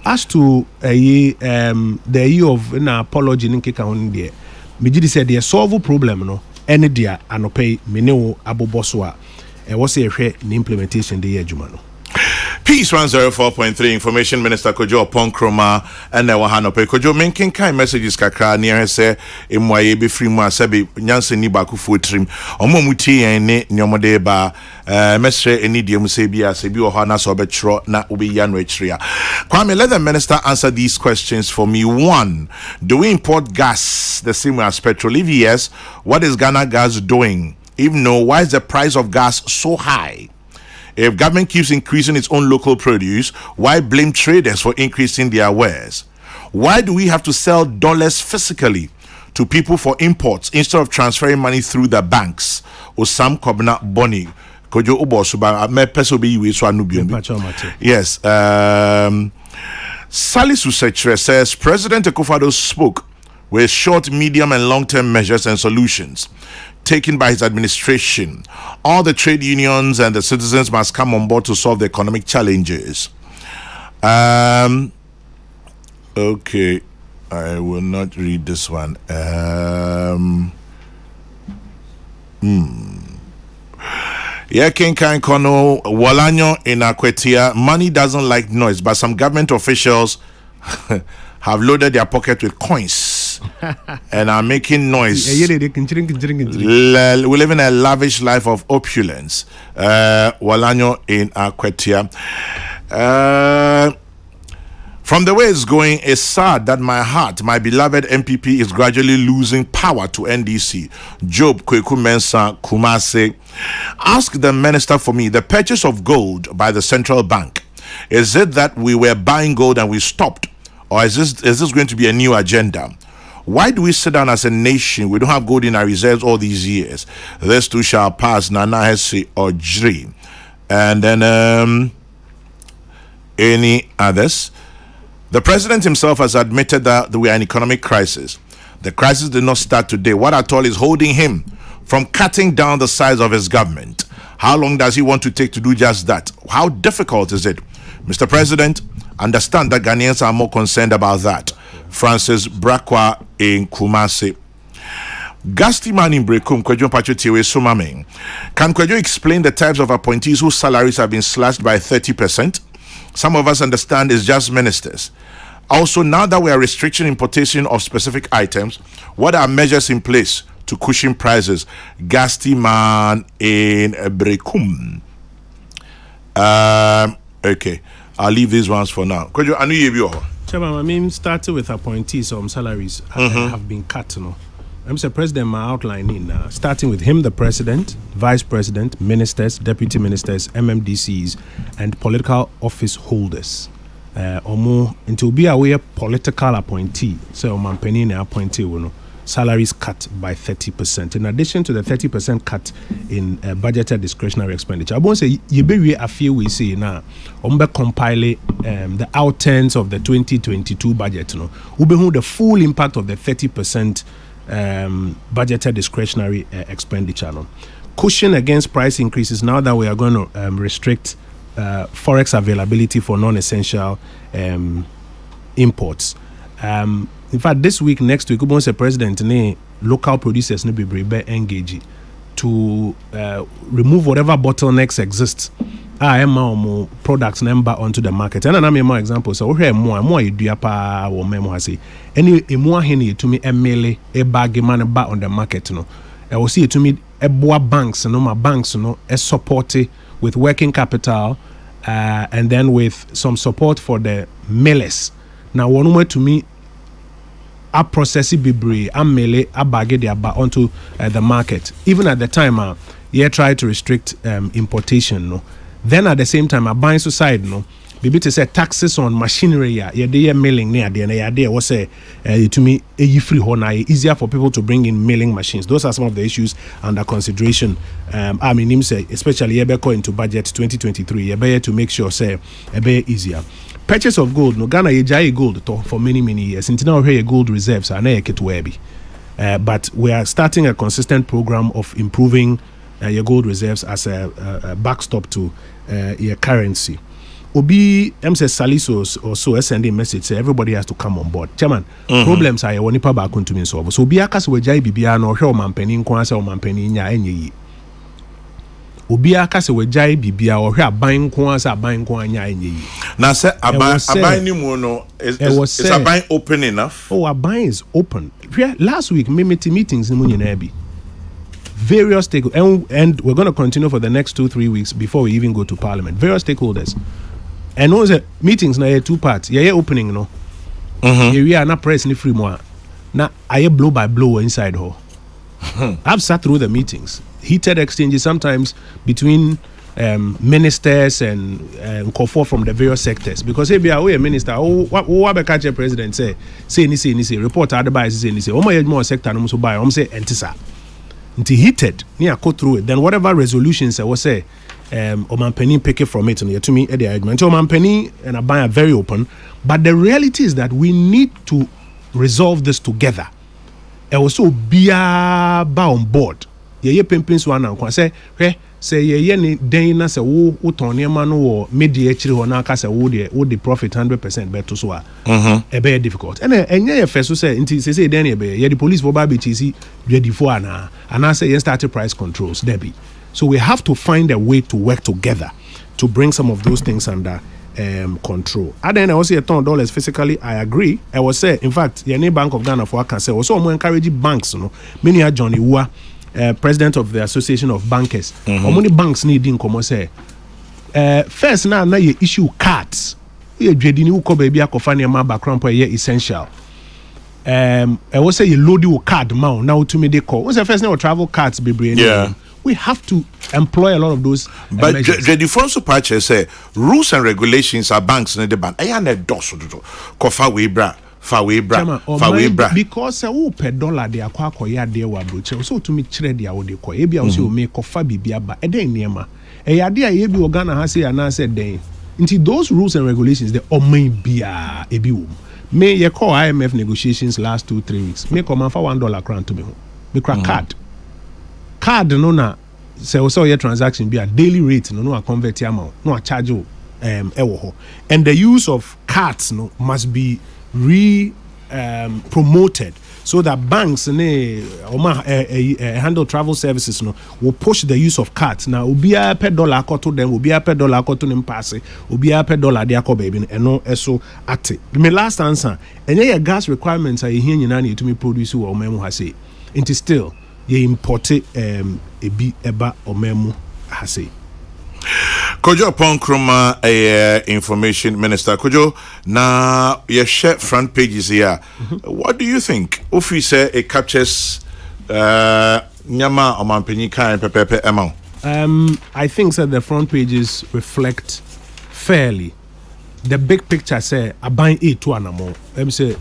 as to the year of an apology in Kikaun there, Mijidi said the solve problem no any dia anope meneo aboboswa was a implementation the year Jumano. Peace 104.3 Information Minister Kojo Oppong Nkrumah and Wahanope Kojo making kind messages kakra near say imwaye be free mu asabe nyanse ni baku trim omomuti ne nyomode ba mesre eni diam se bia se bi oha na so betro na obi ya no achria. Kwame, let the minister answer these questions for me. 1, do we import gas the same way as petrol? If yes, what is Ghana gas doing? If no, why is the price of gas so high? If government keeps increasing its own local produce, why blame traders for increasing their wares? Why do we have to sell dollars physically to people for imports instead of transferring money through the banks? Osam Kobna Boni. Kojo Obosuba, me peso be you so anubium. Yes. Salisu Secretary says President Akufo-Addo spoke with short, medium, and long-term measures and solutions taken by his administration. All the trade unions and the citizens must come on board to solve the economic challenges. Okay, I will not read this one. Yeah, King Kono Walanyo in Akwetia. Money doesn't like noise, but some government officials have loaded their pocket with coins and are making noise. We live in a lavish life of opulence. Walanyo in Akwetia. From the way it's going, it's sad that my heart, my beloved MPP, is gradually losing power to NDC. Job Kweku Mensa Kumase. Ask the minister for me, the purchase of gold by the central bank. Is it that we were buying gold and we stopped? Or is this going to be a new agenda? Why do we sit down as a nation? We don't have gold in our reserves all these years. This too shall pass. Nana Hesse or Jri. And then any others? The president himself has admitted that we are in economic crisis. The crisis did not start today. What at all is holding him from cutting down the size of his government? How long does he want to take to do just that? How difficult is it? Mr. President, understand that Ghanaians are more concerned about that. Francis Brakwa in Kumasi. Gasti man in Brekum, Kojo Pachotiwe Sumaming. Can Kojo explain the types of appointees whose salaries have been slashed by 30%? Some of us understand it's just ministers. Also, now that we are restricting importation of specific items, what are measures in place to cushion prices? Gasti man in Brekum. Okay, I'll leave these ones for now. Kojo, anu yebi ho. Chairman, I mean, starting with appointees, some salaries have been cut. You know, I'm Mr. President, my outlining starting with him, the president, vice president, ministers, deputy ministers, MMDCs, and political office holders. Or more into be a political appointee. So, my penny appointee, you know. Salaries cut by 30%. In addition to the 30% cut in budgeted discretionary expenditure, I won't say you be a few we see now. Compile the outturns of the 2022 budget. You know, we be the full impact of the 30% budgeted discretionary expenditure. No? Cushion against price increases now that we are going to restrict forex availability for non-essential imports. In fact, this week, next week, we say president local producers be engaged to remove whatever bottlenecks exist. More products number onto the market. And I'm more examples. So here more you do pa or memo say any more henny to me a bag man back on the market. No, I will see it to me a boa banks, no my banks, no a support with working capital, and then with some support for the millers. Now one way to me. A process bibri a mele a bagge they are onto the market. Even at the time, try to restrict importation. No, then at the same time, a buying side no. Bibi to say taxes on machinery. They milling near the idea was say to me a free hona easier for people to bring in milling machines. Those are some of the issues under consideration. I mean, him say especially into budget 2023. To make sure say a bit easier. Purchase of gold, no Ghana ye gold for many years. Until now, here gold reserves are not but we are starting a consistent program of improving your gold reserves as a backstop to your currency. Obi says Saliso or so sending message say everybody has to come on board. Chairman, problems are one nipa ba to me solve. So obi aka se wejai bibia na ohwe omampani nko ase omampani nya enye yi. Obi aka se wejai bibia ohwe aban nko ase aban nko anya enye yi. Na say aban ni mu no is aban open enough? Oh, aban is open. Last week meetings ni mu nyina bi. Various stakeholders, and we're going to continue for the next 2-3 weeks before we even go to Parliament. Various stakeholders, and those meetings now 2 parts. Yeah, opening no. We are not press ni free more. Now I blow by blow inside her. I've sat through the meetings, heated exchanges sometimes between ministers and Kofor from the various sectors. Because if you are a minister, what the catch president say report advice say oh my more sector no so buy say entisa. Until heated, near go through it. Then whatever resolutions I will say, Omampeni pick it from it and to me at the argument. Omampeni and Aban are very open, but the reality is that we need to resolve this together. And also be on board. Ye pimpins one and say ye ni dena se wo utoni man wo media chiri ho na ka se wo the profit 100% better so e be difficult and ye first say nti say den ye the police for ba be chisi ready for and say ye start price controls there be. So we have to find a way to work together to bring some of those things under control. And then I was say $10 physically, I agree. I was say in fact ye Bank of Ghana for can say also more encourage banks many are Johnny Wa president of the Association of Bankers. How many banks need in come say? First now you issue cards. You dread new ko baby akofani ma background po essential. I will say you load your card now to me they call. What's the first now travel cards be brain? Yeah. We have to employ a lot of those. But the difference to purchase say rules and regulations are banks in the bank. I am a dos kofa we bra. Because who per dollar they akwa ya de wa broche so to me chire dia wo de ko e bia wo se o me kofa bibia ba e den niema e ya de ye bi Ghana ha se ana se den nti those rules and regulations they oman bia e bi wo me ye call IMF negotiations last 2-3 weeks me come for $1 crown to me ho me crack card no na se o so your transaction be a daily rate no a convert amount no a charge o and the use of cards no must be promoted so that banks handle travel services will push the use of cards. Now obi a per dollar koto them obi a per dollar koto nim pass obi a per dollar dia ko baby and no eso ate. My last answer and your gas requirements are here nyina to me produce o memu ha say it is still ye import ebi eba o memu ha say. Kojo Oppong Nkrumah, information minister. Kojo, now your share front pages here. What do you think? If say it captures Nyama Omampanyika and Pepe Emma? I think that the front pages reflect fairly. The big picture say I buy to anamo. Let me say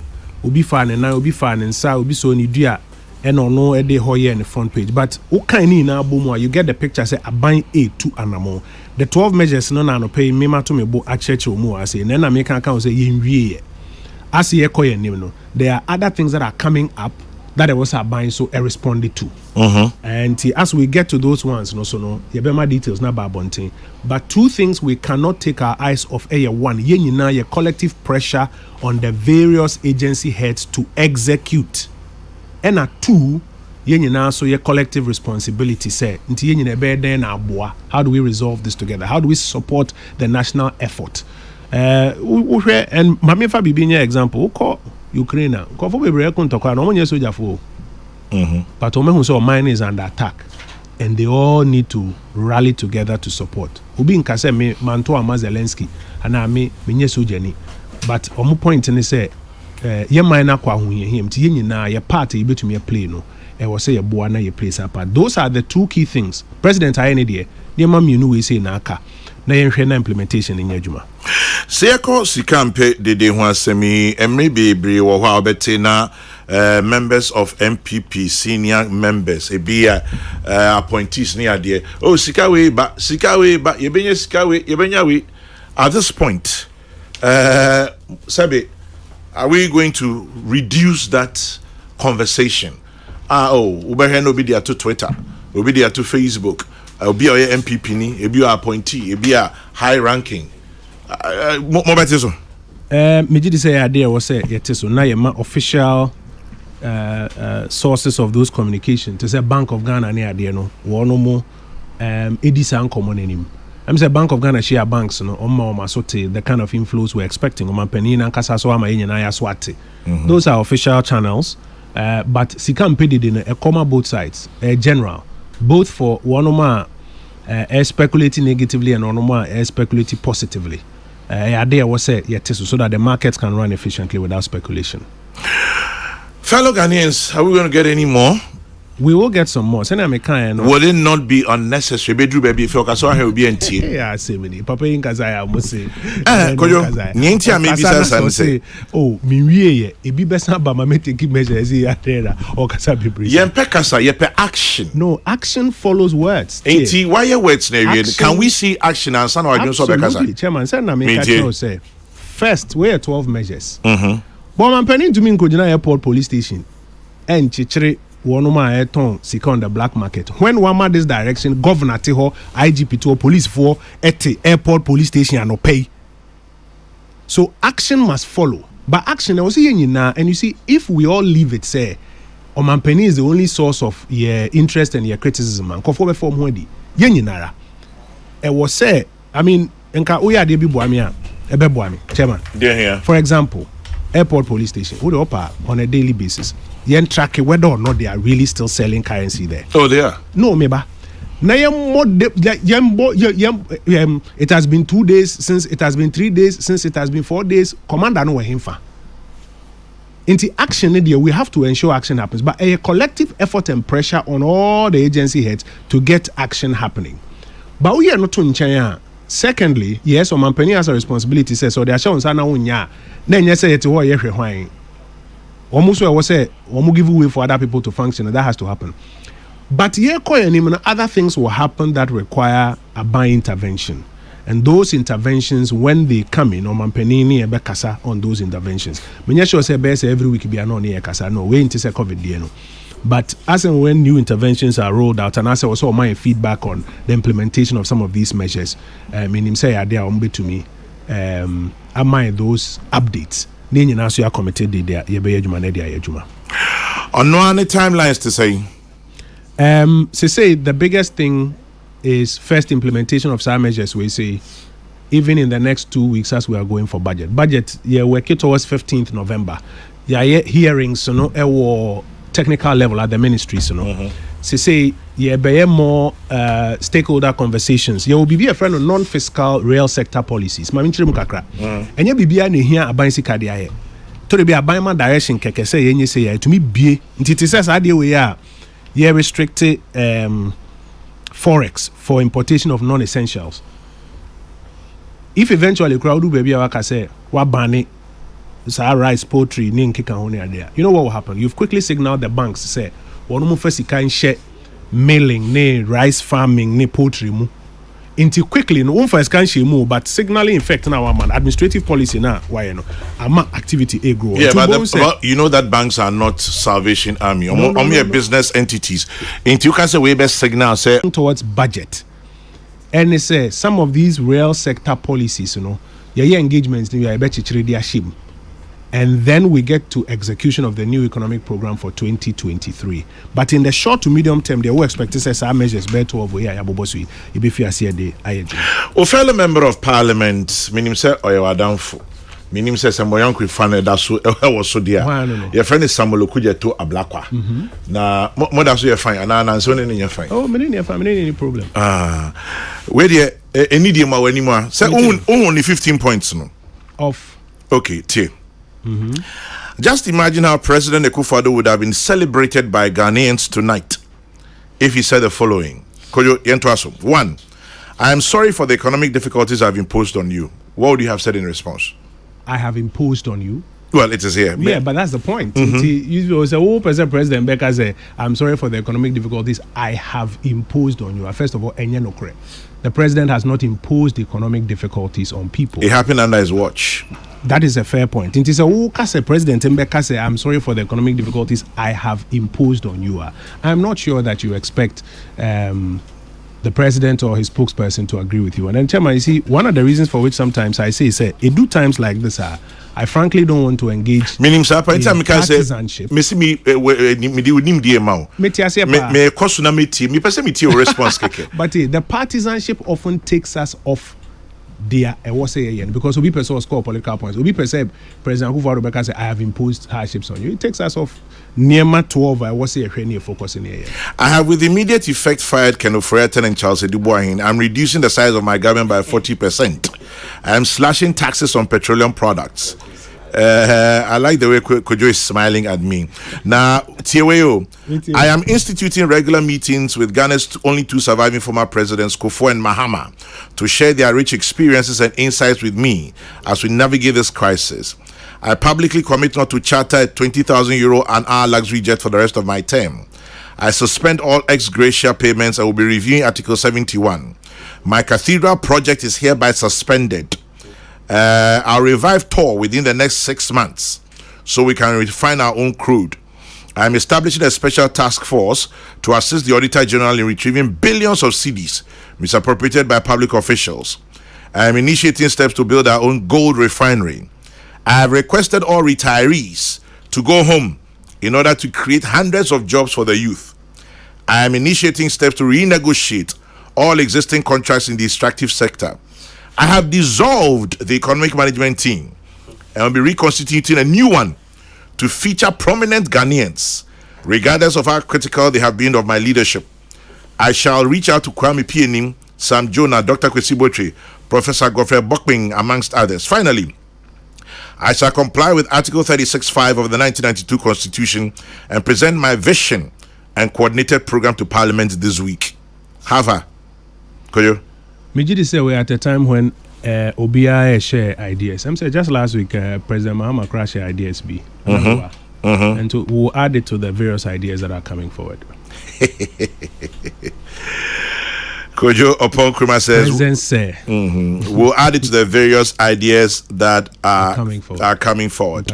Obi fan and now Obi fan and sa Obi so ni dia. And no a day here in the front page. But okay, now boom, you get the picture. Say I buy to anamo. The 12 measures no na no pay me to me bo actually mo I say. Then I make an account say yin as ye koye name no. There are other things that are coming up that I was buying so I responded to. And as we get to those ones, you be my details not about bunting. But 2 things we cannot take our eyes off. One, ye collective pressure on the various agency heads to execute. And 2, so your collective responsibility say how do we resolve this together? How do we support the national effort? And mami fa bibi nya example ko Ukraine ko fo bebre ko ntokwa no monye soldier fo but omehu so mine is under attack and they all need to rally together to support obi nka say me manto ama Zelensky ana me nye soldier ni but omo point ni say ye mine na kwa hunye him ti ye nyina ye part e betumi play no e wo say ye boa na ye place apart. Those are the 2 key things. President ayene de ma mienu we say na aka na ye hwe na implementation in adwuma. Seko sikampe de ho asemi emre bebre wo ho obete na members of MPP senior members ebia appointees ni ade sikawe ba yebenya sikawe yebenya we at this point sabe are we going to reduce that conversation? Ubehe no be there to Twitter, be there to Facebook, be a MPP ni, be a appointee, be a high ranking. More better so. Me did say idea was say it is so now your official sources of those communication to say Bank of Ghana near idea no one no more Edison common in him. I'm say Bank of Ghana share banks no oma sote the kind of inflows we're expecting oma penina and kasa so ama yen na swati. Those are official channels, but Sikam paid it in a comma both sides, general, both for one oma speculating negatively and one oma speculating positively. Idea was said so that the markets can run efficiently without speculation. Fellow Ghanaians, are we going to get any more? We will get some more. Would it not be unnecessary? Bedru baby, if you can so will be NT. Yeah, say me. Papa in Kazaya must say. Kojo, Nyentia maybe say, oh, me it be best about my taking measures here or Kasabi Bridge. Yempe Kasa, yepe action. No, action follows words. NT, why your words, can we see action and son or I don't so Kasa? Chairman, send me say. First, we are 12 measures. But I'm penning to me in Kojina Airport Police Station and Chichiri. One ton sika on the black market. When one man this direction, governor Tiho, IGP to police for at airport police station and no pay. So action must follow. But action I was saying now, and you see, if we all leave it, say, Omanpeni is the only source of your interest and your criticism, and conform form wedi. Yenyinara. It was say, I mean, enka uya de bi boamia, ebe boami, chairman. Yeah. For example, airport police station, who the on a daily basis. Yen track whether or not they are really still selling currency there. Oh, they are. No, meba. Now it has been 2 days since it has been 3 days since it has been 4 days. Commander no himfa. Into action there, we have to ensure action happens, but a collective effort and pressure on all the agency heads to get action happening. But we are not in China. Secondly, yes, Omanpeni has a responsibility. So they are showing sana unya. Then you say it's what you're almost I was say, give way for other people to function, and that has to happen. But other things will happen that require a by intervention. And those interventions, when they come in, Omanpeni ebe kasa on those interventions. Menyesho say best every week be no near kasa. No, we into COVID no. But as and when new interventions are rolled out, and as I also my feedback on the implementation of some of these measures, meaning say idea to me, I mind those updates. Then you are committed there. You be juma ne dia juma. On no any timelines to say. Say the biggest thing is first implementation of some measures. We say even in the next 2 weeks as we are going for budget. Budget we're working towards 15th November. Hearings, technical level at the ministries, say be more stakeholder conversations. There will be a friend of non-fiscal real sector policies. And you be here a bicycle there. To be a buyman direction keke say yenye say to me be it says idea we are restricted forex for importation of non-essentials. If eventually crowd do baby waka say what ban rice, poultry, there. You know what will happen? You've quickly signaled the banks to say one more first kind share mailing, ne rice farming, ne poultry mu. Into quickly no one first can share more, but signaling in fact now man administrative policy now why no ama activity a grow. Yeah, but you know that banks are not Salvation Army. Only business entities. Into you can say way best signal say towards budget. And they say some of these real sector policies, your engagements you are bet you shim. And then we get to execution of the new economic program for 2023. But in the short to medium term, they will expect to say some measures better over here. If you are here, a fellow member of parliament, meaning say, or you are down for. Meaning says some young fan that's so was so dear. Your friend is Samuel Kuja to a black one. Now, more that's your fine, and so in your fine. Oh, many family, any problem. Where the any dear anymore? Say only 15 points no. Off. Okay, T. Just imagine how President Akufo-Addo would have been celebrated by Ghanaians tonight if he said the following. Kojo, yentuaso. 1. I am sorry for the economic difficulties I've imposed on you. What would you have said in response? I have imposed on you. Well, it is here. Yeah, but that's the point. You say, President Becca say, I'm sorry for the economic difficulties I have imposed on you. First of all, the president has not imposed economic difficulties on people. It happened under his watch. That is a fair point. It is a President Mbeka say, I'm sorry for the economic difficulties I have imposed on you. I'm not sure that you expect the the president or his spokesperson to agree with you. And then, Chairman, you see, one of the reasons for which sometimes I say, it do times like this, I frankly don't want to engage meaning sir partisanship. Me see me response But the partisanship often takes us off their because Obi person score political points. Obi person President Akufo-Addo say I have imposed hardships on you. It takes us off near 12. I was say focus in here. I have with immediate effect fired Ken Ofori-Atta and Charles Edubuahin. I'm reducing the size of my government by 40%. I am slashing taxes on petroleum products. I like the way Kojo is smiling at me. Now, Tieweo, I am instituting regular meetings with Ghana's only two surviving former presidents, Kufuor and Mahama, to share their rich experiences and insights with me as we navigate this crisis. I publicly commit not to charter a 20,000 euro an hour luxury jet for the rest of my term. I suspend all ex gratia payments and will be reviewing Article 71. My cathedral project is hereby suspended. I'll revive Tor within the next 6 months so we can refine our own crude. I'm establishing a special task force to assist the Auditor General in retrieving billions of cedis misappropriated by public officials. I'm initiating steps to build our own gold refinery. I have requested all retirees to go home in order to create hundreds of jobs for the youth. I am initiating steps to renegotiate all existing contracts in the extractive sector. I have dissolved the economic management team and will be reconstituting a new one to feature prominent Ghanaians, regardless of how critical they have been of my leadership. I shall reach out to Kwame Pienim, Sam Jonah, Dr. Kwesi Botwe, Professor Godfrey Bokping, amongst others. Finally, I shall comply with Article 36(5) of the 1992 Constitution and present my vision and coordinated program to Parliament this week. Hava, Koyo. Mijidi say we're at a time when OBI share ideas. I'm saying just last week, President Mahama crashed share ideas B. And we'll add it to the various ideas that are coming forward. Kojo Oppong Nkrumah says, President say, we'll add it to the various ideas that are coming forward.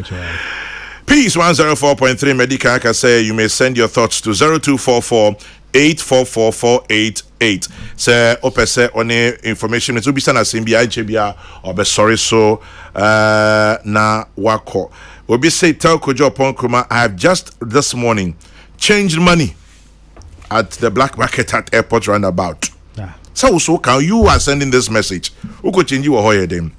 Peace 104.3 Medica say you may send your thoughts to 0244 844-488. Say opese on information to be sent as MBI Jebia or be sorry so na wako. Obi say tell Kojo Oppong Nkrumah I have just this morning changed money at the black market at airport roundabout. So can you are sending this message? Who could change you or them?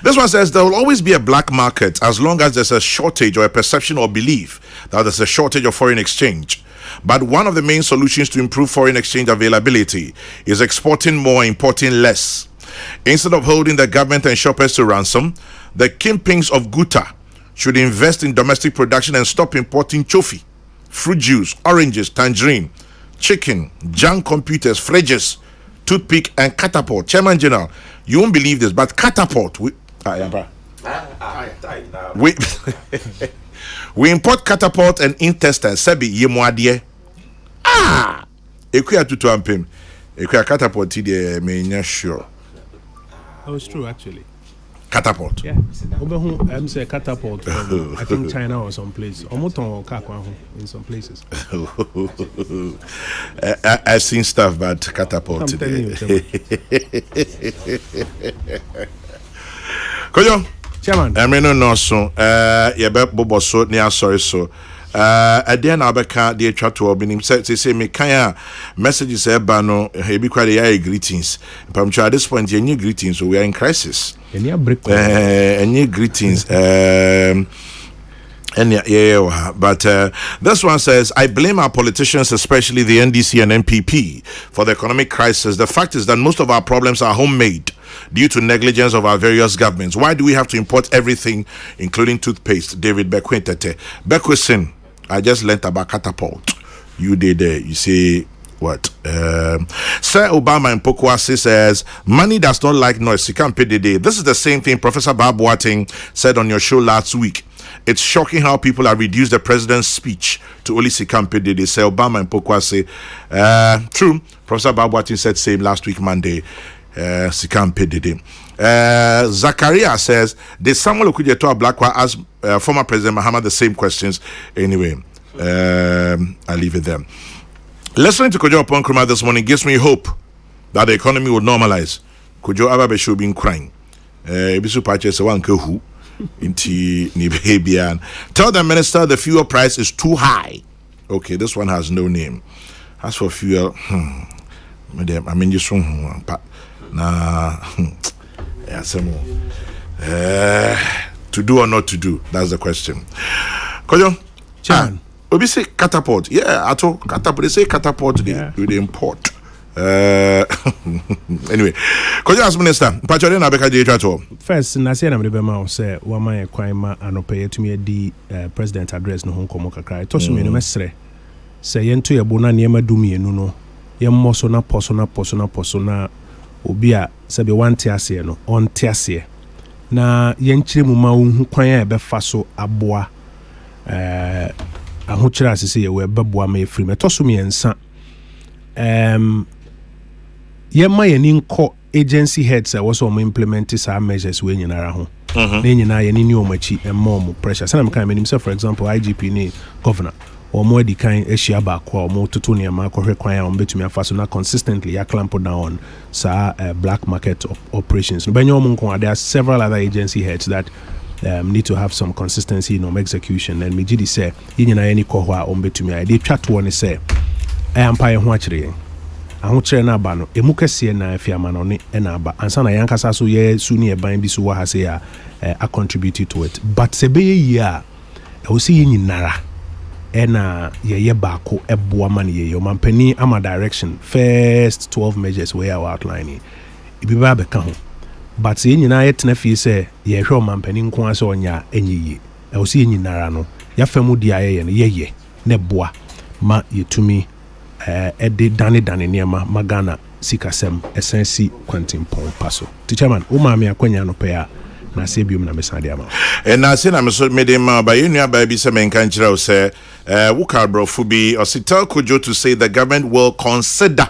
This one says there will always be a black market as long as there's a shortage or a perception or belief that there's a shortage of foreign exchange. But one of the main solutions to improve foreign exchange availability is exporting more, importing less. Instead of holding the government and shoppers to ransom, the kingpins of Guta should invest in domestic production and stop importing chofi, fruit juice, oranges, tangerine, chicken, junk computers, fridges, toothpick, and catapult. Chairman General, you won't believe this, but catapult, we import catapult and intestine. Sebi yemwadie. Ekuya tutu ampem. Ekuya catapult de me sure. That was true actually. Catapult. Yeah. I'm say catapult from, I think China or some place. Omoton kakwa in some places. I've seen stuff but catapult today. Kojo. Chairman. I mean no so yebe bobo so ne asori so then abeka dey twa to obinim say me kan messages e ba no e bi kwade ya greetings pam at this point any greetings so we are in crisis any greetings but this one says, I blame our politicians, especially the NDC and NPP, for the economic crisis. The fact is that most of our problems are homemade due to negligence of our various governments. Why do we have to import everything, including toothpaste? David Bekwintete. Bekwison, I just learnt about catapult. You did you say what? Sir Obama in Pokwasi says, money does not like noise. You can't pay the day. This is the same thing Professor Bob Boateng said on your show last week. It's shocking how people have reduced the president's speech to only Sikampe Dede. Say Obama and Pokwasi. True. Professor Bob Boateng said same last week Monday. Sikampe Dede. Zakaria says, did Samuel Okudzeto Ablakwa ask former President Mahama the same questions? Anyway, I'll leave it there. Listening to Kojo Oppong Nkrumah this morning gives me hope that the economy will normalize. Kojo Ababe should be crying. Ebisu Pache se wan kehu inti ni behavior. Tell the minister the fuel price is too high. Okay, this one has no name. As for fuel, madam, I mean just na to do or not to do, that's the question. Kojo, Chan. Obi say catapult. Yeah, at all catapult. They say catapult with the import. Anyway, Kojo as minister, Patrick na beka dey at all. First, na say na me be ma say wa man kwan ma anope yetumi di president address no ho nkomo kakra. To so me no mesre. Say yento yebo na niema dumienu no. Yemmo so na poso na obi a se be wante ase no, onte ase. Na yenkyire mu ma wo hu kwan a be fa so aboa ahokyere asese ye we beboa ma efiri me toso me ensa yemma ye ninko agency heads was o implement some measures we nyinara ho na nyina ye ni omachi emmo pressure sana me kan me for example IGP ni governor or more di kan ehia ba kwa mo toto ne ma kohwe kwan a betumi afa so na consistently ya clamp down on black market operations no benyo mo nko there are several other agency heads that need to have some consistency in execution and me gidi say yin na any ko ho a betumi a dey twa to one say empire ho akire ahokyere na aba no emu kese na afiama no ne na aba ansa na yankasa so ye su ne ban bi so wa ha say a contribute to it but sebe ye a o si yin nara ena ye baako eboa man ye mampani ama direction first 12 measures we are outlining ibi ba be ka ho but ye nyina yetena fie say ye hwe mampani nko ase onya enyiye e o si yin nara no ya famu dia ye no ye ne boa ma yetumi ede dane niema magana sikasem essensi quantum point paso teacherman o ma me akwanya no pe a na se biom na mesade ama na se na me so me de ma ba yenu aba bi se men kan kira o se wuka brofo bi o se tell Kojo to say the government will consider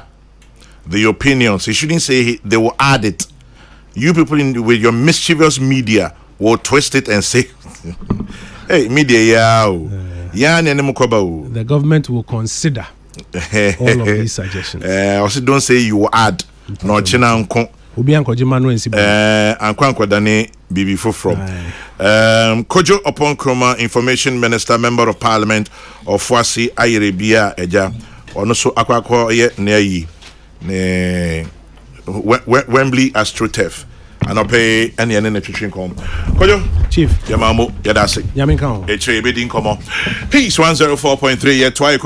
the opinions. He shouldn't say they will add it. You people with your mischievous media will twist it and say hey media the government will consider all of these suggestions. Also don't say you will add no china nko obi ankoje manu ensi anko dane bibi from Kojo Oppong Nkrumah, information minister, member of parliament of Fuasi Ayerebia eja ono so akwakọ ye na yi ne Wembley AstroTurf anope ene na twetwe nkom Kojo chief yamamo yadase yaminka ho eche ebedi nkomo peace 104.3 ye twa